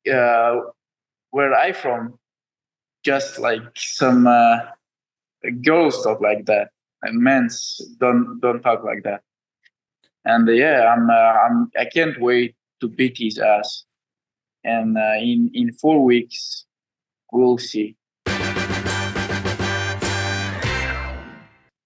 uh, where I from, just like some girls talk like that, and men's don't talk like that. And yeah, I can't wait to beat his ass. And in 4 weeks, we'll see.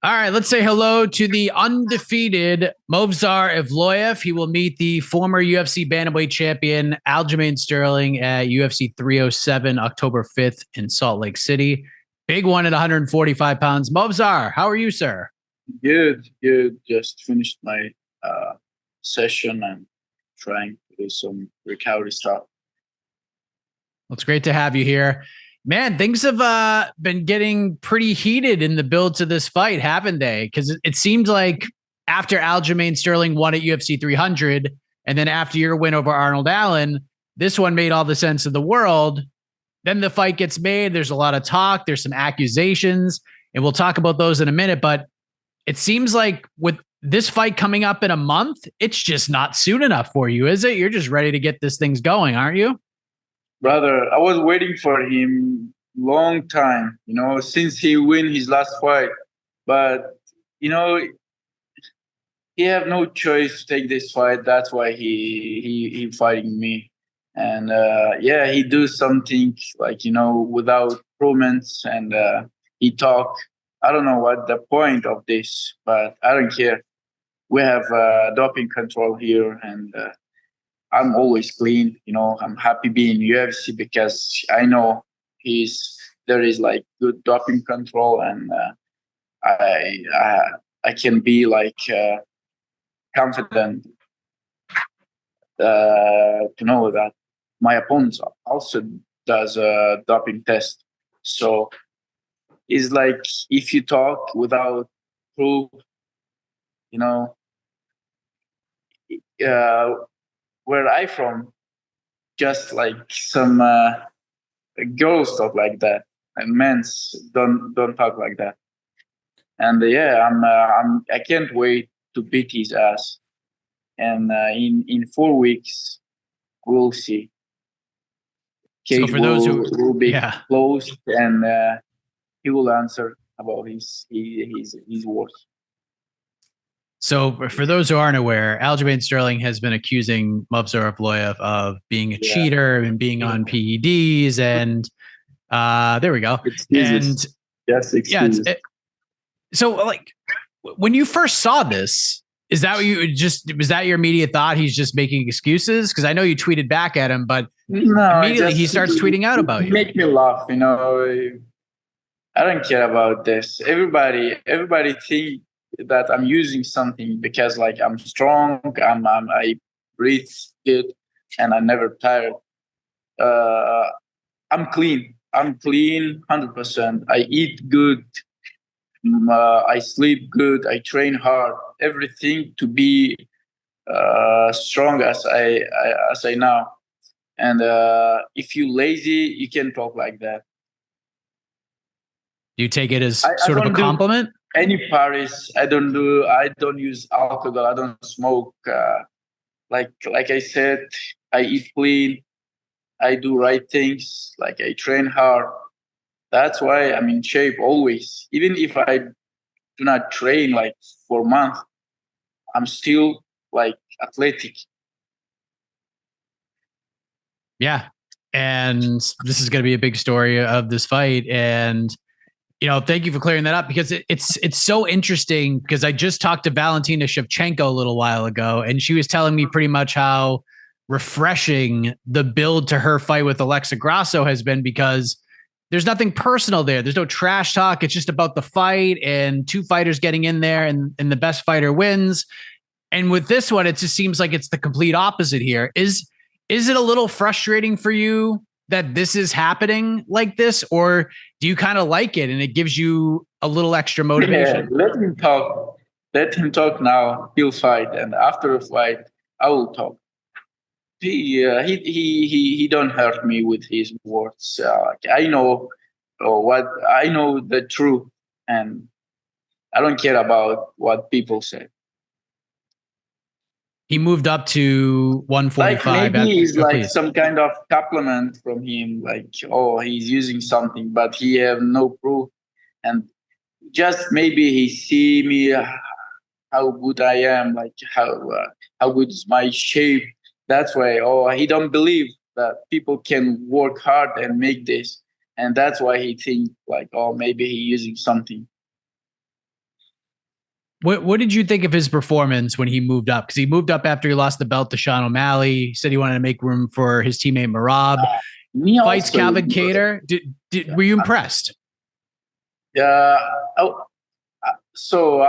All right, let's say hello to the undefeated Movsar Evloev. He will meet the former UFC bantamweight champion Aljamain Sterling at UFC 307 October 5th in Salt Lake City. Big one at 145 pounds. Movsar, how are you, sir? Good, good. Just finished my session and trying to do some recovery stuff. Well, it's great to have you here. Man, things have been getting pretty heated in the build to this fight, haven't they? Because it seemed like after Aljamain Sterling won at UFC 300, and then after your win over Arnold Allen, this one made all the sense of the world. Then the fight gets made. There's a lot of talk. There's some accusations, and we'll talk about those in a minute. But it seems like with this fight coming up in a month, it's just not soon enough for you, is it? You're just ready to get this thing going, aren't you? Brother, I was waiting for him long time, since he win his last fight. But he have no choice to take this fight. That's why he fighting me. And yeah, he do something like without promens, and he talk. I don't know what the point of this, but I don't care. We have doping control here, and I'm always clean. I'm happy being UFC because I know there is like good doping control, and I, I I can be like confident to know that my opponent also does a doping test. So it's like if you talk without proof, you know, uh, where I from, just like some girls talk like that, and men's don't talk like that. And yeah, I can't wait to beat his ass. And in 4 weeks, we'll see. So Cage for those who, will be yeah. closed, and he will answer about his words. So for those who aren't aware, Aljamain Sterling has been accusing Movsar Evloev of being a cheater and being on PEDs, and there we go. Excuses. And Yes, excuses. So like when you first saw this, is that what was that your immediate thought? He's just making excuses? Because I know you tweeted back at him, but no, immediately he starts tweeting out about you. Make me laugh, I don't care about this. Everybody think that I'm using something because like I'm strong, I breathe good, and I'm never tired. I'm clean. I'm clean, 100%. I eat good. I sleep good. I train hard. Everything to be strong as I now. And if you lazy, you can talk like that. Do you take it as sort of a compliment? Any Paris, I don't use alcohol. I don't smoke. Like I said, I eat clean. I do right things. Like I train hard. That's why I'm in shape always. Even if I do not train like for a month, I'm still like athletic. Yeah. And this is going to be a big story of this fight. And, thank you for clearing that up, because it's so interesting, because I just talked to Valentina Shevchenko a little while ago, and she was telling me pretty much how refreshing the build to her fight with Alexa Grasso has been, because there's nothing personal there. There's no trash talk. It's just about the fight and two fighters getting in there, and the best fighter wins. And with this one, it just seems like it's the complete opposite here. Is it a little frustrating for you that this is happening like this, or do you kind of like it and it gives you a little extra motivation? Yeah, let him talk. Let him talk now. He'll fight, and after a fight, I will talk. He don't hurt me with his words. I know I know the truth, and I don't care about what people say. He moved up to 145. Like maybe it's like please. some kind of compliment from him, like, oh, he's using something, but he have no proof. And just maybe he see me how good I am, like how good is my shape. That's why. Oh, he don't believe that people can work hard and make this, and that's why he think like, oh, maybe he using something. What did you think of his performance when he moved up? Because he moved up after he lost the belt to Sean O'Malley. He said he wanted to make room for his teammate Marab. Me Fights also, Calvin Kattar. Were you impressed? Yeah. So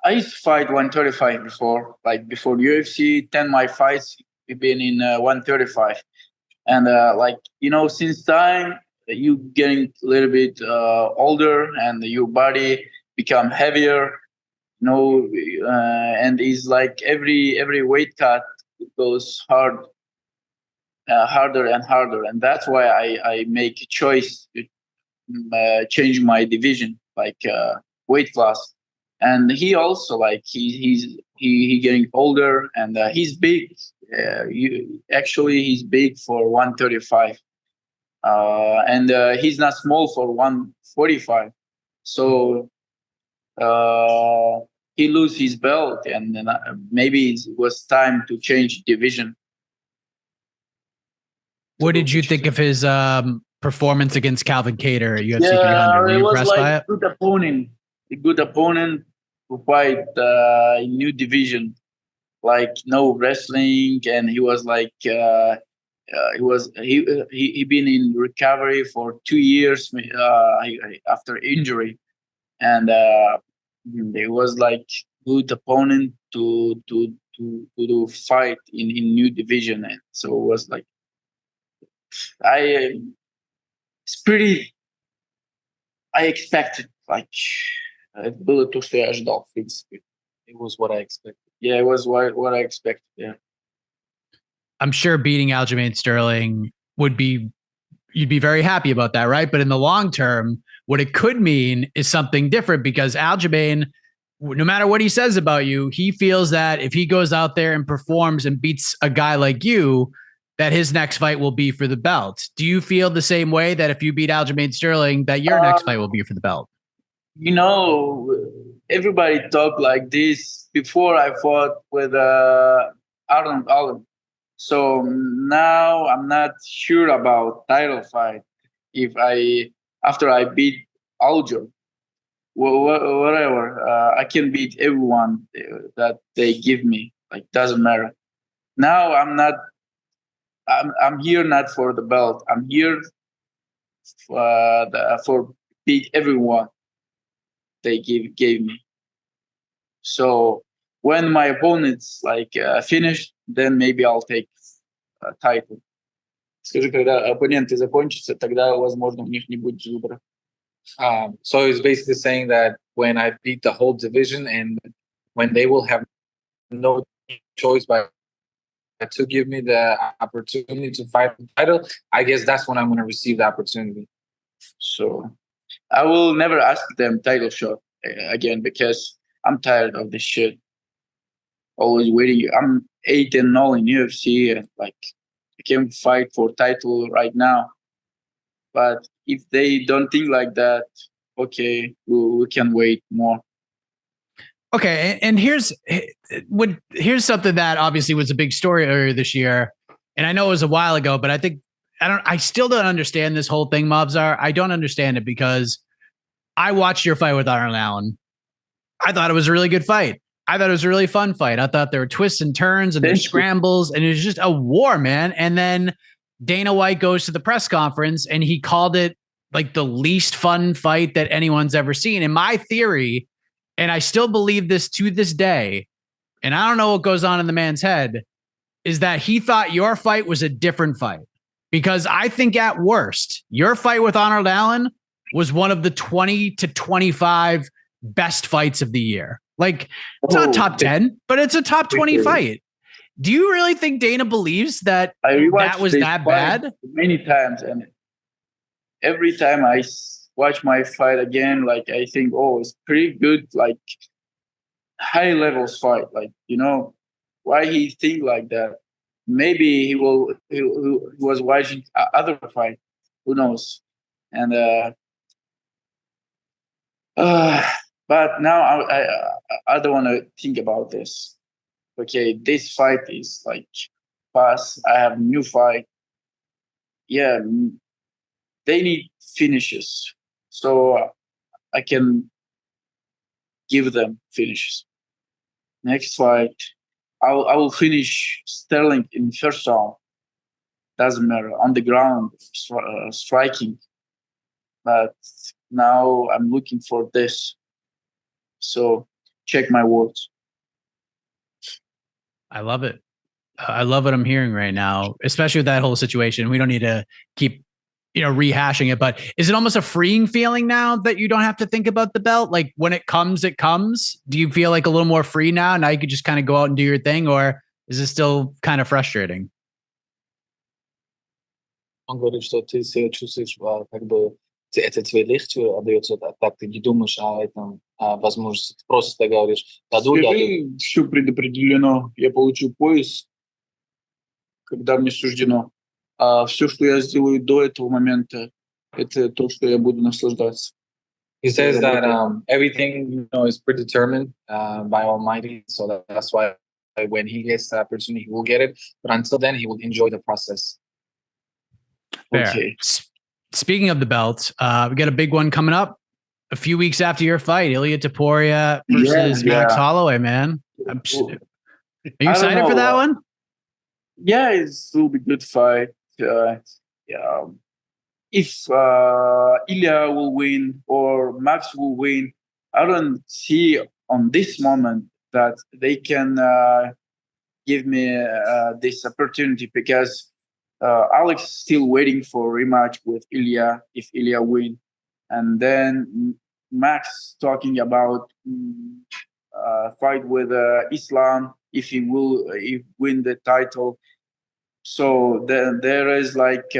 I used to fight 135 before, like before UFC. 10 my fights have been in 135, and like since time you getting a little bit older and your body become heavier. And it's like every weight cut it goes harder and harder, and that's why I make a choice to change my division, like weight class. And he also like he getting older, and he's big. Actually, he's big for 135, and he's not small for 145. So he lose his belt, and then maybe it was time to change division. What did you think of his performance against Calvin Kattar at UFC 300? Were you impressed by it? A good opponent to fight a new division, like no wrestling, and he was like he been in recovery for 2 years after injury, and it was like good opponent to fight in new division, and so it was like it's pretty. I expected like it было то, что я ожидал, в принципе. It was what I expected. Yeah, it was what I expected. Yeah. I'm sure beating Aljamain Sterling you'd be very happy about that, right? But in the long term, what it could mean is something different, because Aljamain, no matter what he says about you, he feels that if he goes out there and performs and beats a guy like you, that his next fight will be for the belt. Do you feel the same way, that if you beat Aljamain Sterling, that your next fight will be for the belt? Everybody talked like this before I fought with Arnold Allen. So now I'm not sure about title fight. If after I beat Aljo, whatever, I can beat everyone that they give me. Like doesn't matter. Now I'm not. I'm here not for the belt. I'm here for beat everyone they gave me. So when my opponent's like finished, then maybe I'll take a title. Скажи, когда оппоненты закончатся, тогда, возможно, у них не будет выбора. So he's basically saying that when I beat the whole division and when they will have no choice but to give me the opportunity to fight the title, I guess that's when I'm going to receive the opportunity. So I will never ask them title shot again, because I'm tired of this shit. Always waiting. I'm 8-0 in UFC, and like I can fight for title right now. But if they don't think like that, okay, we can wait more. Okay, and here's something that obviously was a big story earlier this year, and I know it was a while ago, but I still don't understand this whole thing, Movsar. I don't understand it, because I watched your fight with Arnold Allen. I thought it was a really good fight. I thought it was a really fun fight. I thought there were twists and turns and there's scrambles, and it was just a war, man. And then Dana White goes to the press conference and he called it like the least fun fight that anyone's ever seen. And my theory, and I still believe this to this day, and I don't know what goes on in the man's head, is that he thought your fight was a different fight. Because I think at worst, your fight with Arnold Allen was one of the 20 to 25 best fights of the year. Like, it's not top 10, but it's a top 20 fight. Do you really think Dana believes that that was that bad? Many times, and every time I watch my fight again, like I think, oh, it's pretty good, like high levels fight, like why he think like that. Maybe he will. He was watching other fight. Who knows? And but now I don't want to think about this. Okay, this fight is like past. I have new fight. Yeah, they need finishes, so I can give them finishes. Next fight, I will finish Sterling in first round. Doesn't matter on the ground, striking. But now I'm looking for this. So check my words. I love it. I love what I'm hearing right now, especially with that whole situation. We don't need to keep, rehashing it, but is it almost a freeing feeling now that you don't have to think about the belt? Like when it comes, it comes. Do you feel like a little more free now? Now you could just kind of go out and do your thing, or is it still kind of frustrating? Он говорит, что ты себя чувствуешь, как бы это тебе легче отдается, так ты не думаешь о этом, о возможности. Ты просто говоришь, даду. Все предопределено. Я получу пояс, когда мне суждено. А все, что я сделаю до этого момента, это то, что я буду наслаждаться. He says that everything is predetermined by Almighty, so that's why when he gets the opportunity, he will get it. But until then, he will enjoy the process. Fair. Okay. Speaking of the belt, we got a big one coming up a few weeks after your fight, Ilia Topuria versus Max Holloway, man. Are you excited for that one? Yeah, it will be a good fight. If Ilia will win or Max will win, I don't see on this moment that they can give me this opportunity because Alex is still waiting for rematch with Ilia if Ilia win, and then Max talking about fight with Islam if he will win the title. So there is like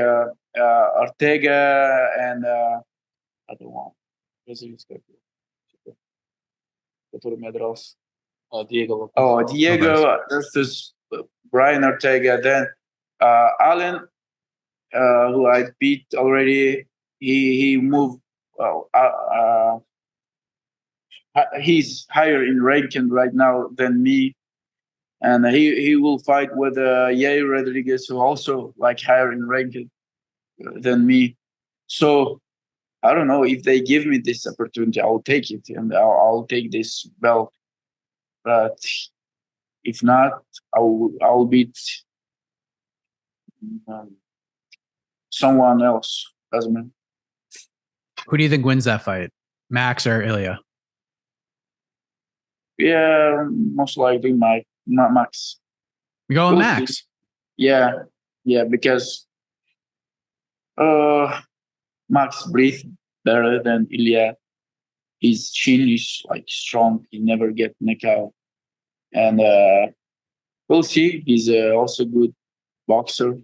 Ortega and other one. Diego. Oh, Diego versus Brian Ortega. Then Allen, who I beat already, he moved. Well, he's higher in ranking right now than me, and he will fight with Yair Rodriguez, who also like higher in ranking than me. So I don't know if they give me this opportunity, I'll take it and I'll take this belt. But if not, I'll beat someone else. Doesn't matter. Who do you think wins that fight, Max or Ilia? Yeah, most likely Max. You're going Max? Yeah, because Max breathes better than Ilia. His chin is like strong. He never get knocked out. And we'll see. He's also good boxer.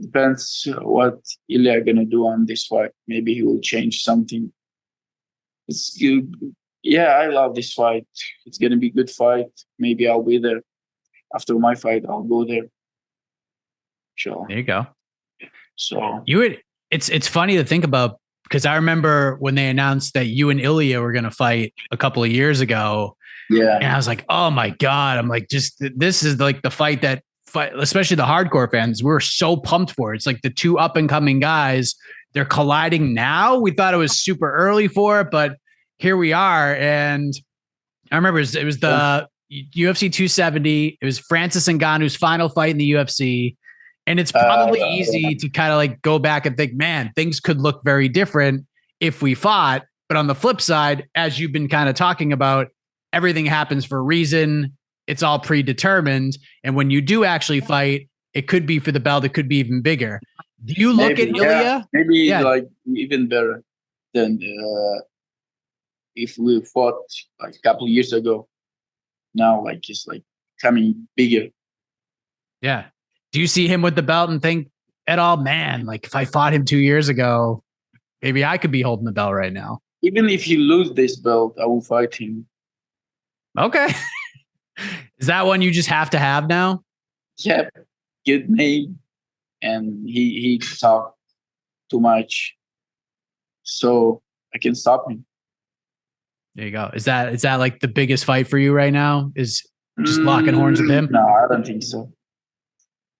Depends what Ilia gonna do on this fight. Maybe he will change something. It's good. Yeah, I love this fight. It's gonna be a good fight. Maybe I'll be there. After my fight, I'll go there. Sure. There you go. So it's funny to think about because I remember when they announced that you and Ilia were gonna fight a couple of years ago. Yeah. And I was like, oh my God. I'm like, this is like the fight, especially the hardcore fans, we're so pumped for. It's like the two up and coming guys, they're colliding now. We thought it was super early for it, but here we are. And I remember it was the UFC 270. It was Francis Ngannou's final fight in the UFC. And it's probably easy to kind of like go back and think, man, things could look very different if we fought. But on the flip side, as you've been kind of talking about, everything happens for a reason. It's all predetermined. And when you do actually fight, it could be for the belt. It could be even bigger. Do you look at Ilia? Maybe like even better than if we fought like a couple of years ago. Now, like it's like coming bigger. Yeah. Do you see him with the belt and think at all, man, like if I fought him 2 years ago, maybe I could be holding the belt right now? Even if he lose this belt, I will fight him. Okay. Is that one you just have to have now? Yeah, good name, and he talked too much, so I can stop him. There you go. Is that like the biggest fight for you right now? Is just locking horns with him? No, I don't think so.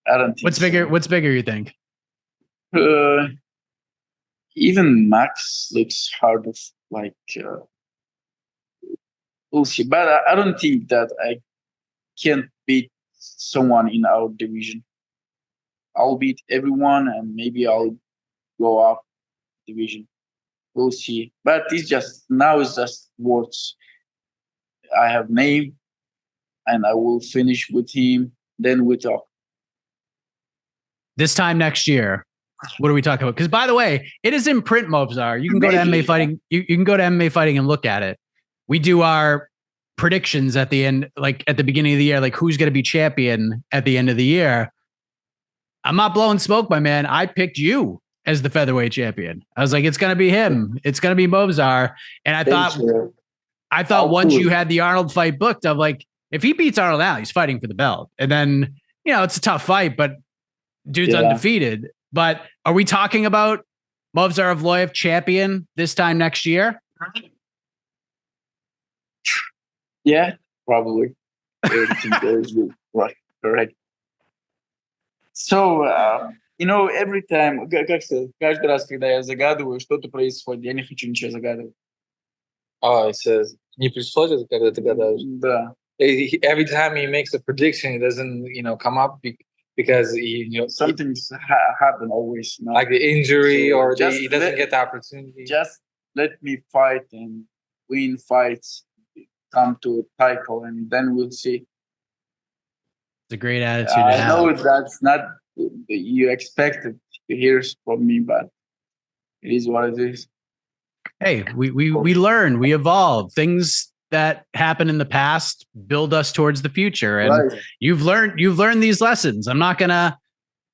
I don't think. What's bigger? What's bigger? You think? Even Max looks hard of like. We'll see, but I don't think that I can't beat someone in our division. I'll beat everyone, and maybe I'll go up division. We'll see. But it's just words. I have name, and I will finish with him. Then we talk. This time next year, what are we talking about? Because by the way, it is in print, Movsar. You can go to MMA Fighting. You can go to MMA Fighting and look at it. We do our predictions at the end, like at the beginning of the year, like who's going to be champion at the end of the year. I'm not blowing smoke, my man. I picked you as the featherweight champion. I was like, it's going to be him. It's going to be Movsar. And I thought once you had the Arnold fight booked, I'm like, if he beats Arnold Allen, he's fighting for the belt. And then, it's a tough fight, but dude's undefeated. But are we talking about Movsar Evloev champion this time next year? Yeah, probably. Everything goes good. Right, correct. So, every time, как сказать, каждый раз, когда я загадываю, что-то происходит, я не хочу ничего загадывать. Oh, it says, не происходит, когда ты гадаешь. Да. Every time he makes a prediction, it doesn't, come up because something's happen always. Like the injury, or he doesn't get the opportunity. Just let me fight and win fights, come to a title, and then we'll see. It's a great attitude. I know that's not you expected to hear from me, but it is what it is. Hey, we learn, we evolve. Things that happen in the past build us towards the future, and you've learned these lessons. I'm not gonna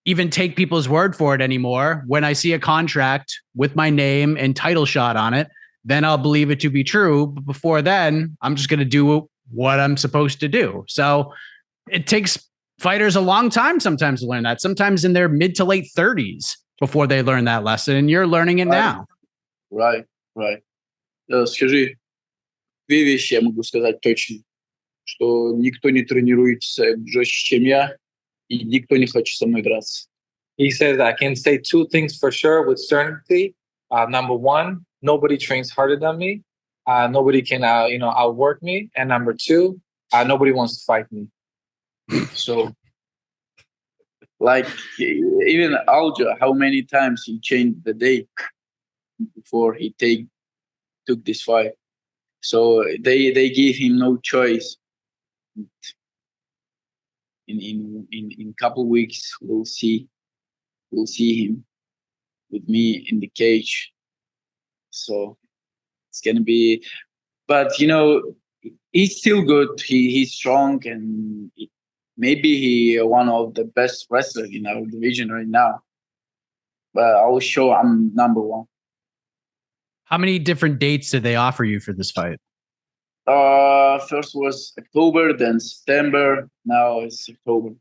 even take people's word for it anymore. When I see a contract with my name and title shot on it, then I'll believe it to be true. But before then, I'm just gonna do what I'm supposed to do. So it takes fighters a long time sometimes to learn that. Sometimes in their mid to late 30s before they learn that lesson, and you're learning it now. Right. Скажи, две вещи я могу сказать точно, что никто не тренируется жестче, чем я, и никто не хочет со мной драться. He says, I can say two things for sure with certainty. Number one, nobody trains harder than me. Nobody can, outwork me. And number two, nobody wants to fight me. So, like, even Alja, how many times he changed the date before he took this fight? So they gave him no choice. In couple weeks, we'll see him with me in the cage. So it's gonna be, but he's still good. He's strong, and maybe he one of the best wrestlers in our division right now. But I will show I'm number one. How many different dates did they offer you for this fight? First was October, then September. Now it's October.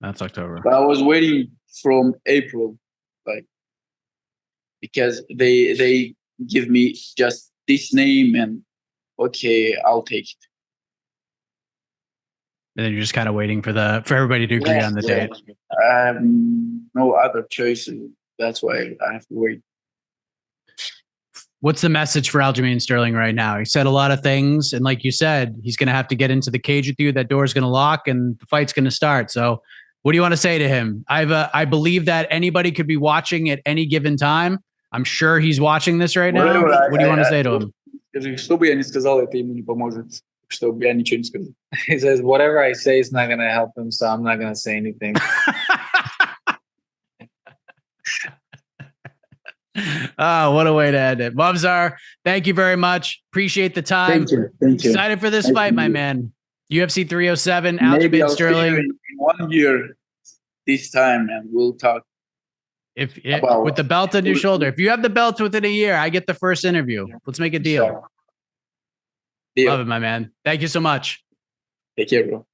That's October. But I was waiting from April, because they give me just this name, and okay, I'll take it. And then you're just kind of waiting for everybody to agree on the date. I have no other choice. That's why I have to wait. What's the message for Aljamain Sterling right now? He said a lot of things, and like you said, he's going to have to get into the cage with you. That door's going to lock, and the fight's going to start. So, what do you want to say to him? I believe that anybody could be watching at any given time. I'm sure he's watching this right now. What do you want to say to him? Что бы я ни сказал, это ему не поможет. Чтобы я ничего не сказал. He says, whatever I say is not going to help him, so I'm not going to say anything. Oh, what a way to end it. Movsar, thank you very much. Appreciate the time. Thank you. Excited for this fight, my man. UFC 307, Aljamain Sterling. In 1 year this time, and we'll talk. With the belt on your shoulder. If you have the belt within a year, I get the first interview. Let's make a deal. Love it, my man. Thank you so much. Take care, bro.